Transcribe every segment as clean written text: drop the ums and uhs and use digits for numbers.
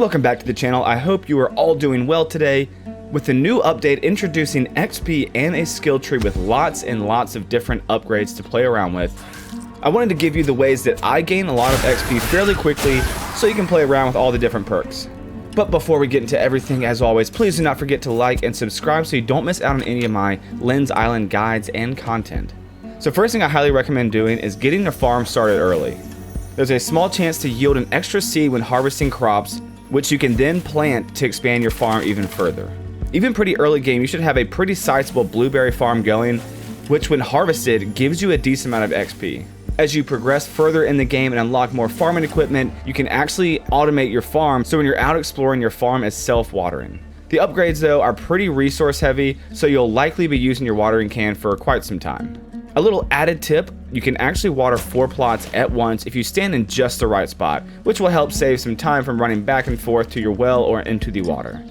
Welcome back to the channel. I hope you are all doing well today. With a new update introducing XP and a skill tree with lots and lots of different upgrades to play around with, I wanted to give you the ways that I gain a lot of XP fairly quickly so you can play around with all the different perks. But before we get into everything, as always, please do not forget to like and subscribe so you don't miss out on any of my Lynn's Island guides and content. So first thing I highly recommend doing is getting the farm started early. There's a small chance to yield an extra seed when harvesting crops, which you can then plant to expand your farm even further. Even pretty early game, you should have a pretty sizable blueberry farm going, which when harvested gives you a decent amount of XP. As you progress further in the game and unlock more farming equipment, you can actually automate your farm so when you're out exploring, your farm is self-watering. The upgrades though are pretty resource heavy, so you'll likely be using your watering can for quite some time. A little added tip, you can actually water 4 plots at once if you stand in just the right spot, which will help save some time from running back and forth to your well or into the water.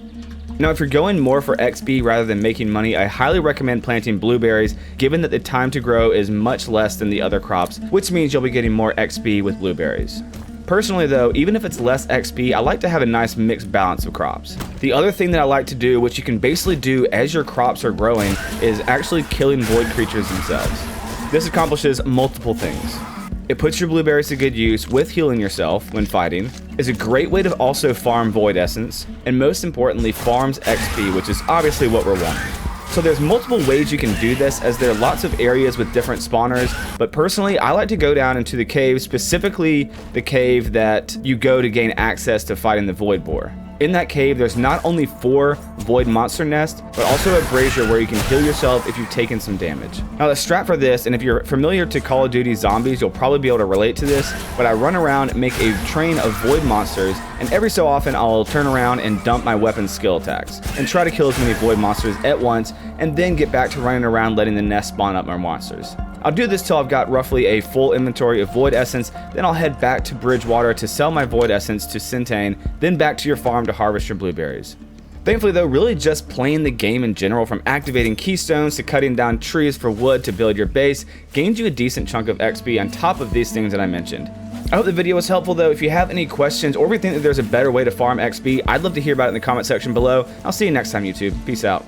Now if you're going more for XP rather than making money, I highly recommend planting blueberries given that the time to grow is much less than the other crops, which means you'll be getting more XP with blueberries. Personally though, even if it's less XP, I like to have a nice mixed balance of crops. The other thing that I like to do, which you can basically do as your crops are growing, is actually killing void creatures themselves. This accomplishes multiple things. It puts your blueberries to good use with healing yourself when fighting, is a great way to also farm void essence, and most importantly farms XP, which is obviously what we're wanting. So there's multiple ways you can do this, as there are lots of areas with different spawners, but personally I like to go down into the cave, specifically the cave that you go to gain access to fighting the void boar. In that cave, there's not only 4 void monster nests, but also a brazier where you can heal yourself if you've taken some damage. Now the strat for this, and if you're familiar to Call of Duty Zombies, you'll probably be able to relate to this, but I run around and make a train of void monsters, and every so often I'll turn around and dump my weapon skill attacks, and try to kill as many void monsters at once, and then get back to running around letting the nest spawn up more monsters. I'll do this till I've got roughly a full inventory of void essence, then I'll head back to Bridgewater to sell my void essence to Centane, then back to your farm to harvest your blueberries. Thankfully though, really just playing the game in general, from activating keystones to cutting down trees for wood to build your base, gains you a decent chunk of XP on top of these things that I mentioned. I hope the video was helpful though. If you have any questions or if you think that there's a better way to farm XP, I'd love to hear about it in the comment section below. I'll see you next time, YouTube. Peace out.